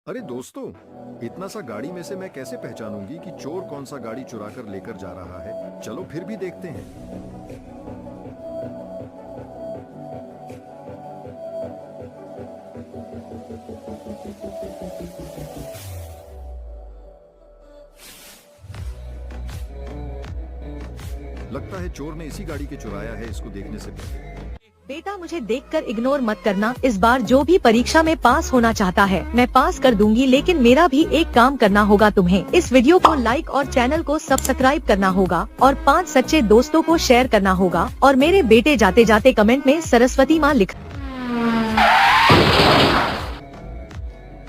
अरे दोस्तों, इतना सा गाड़ी में से मैं कैसे पहचानूंगी कि चोर कौन सा गाड़ी चुरा कर लेकर जा रहा है। चलो फिर भी देखते हैं। लगता है चोर ने इसी गाड़ी के चुराया है, इसको देखने से पहले। बेटा मुझे देखकर इग्नोर मत करना। इस बार जो भी परीक्षा में पास होना चाहता है मैं पास कर दूंगी, लेकिन मेरा भी एक काम करना होगा। तुम्हें इस वीडियो को लाइक और चैनल को सब्सक्राइब करना होगा और 5 सच्चे दोस्तों को शेयर करना होगा। और मेरे बेटे जाते जाते कमेंट में सरस्वती माँ लिख।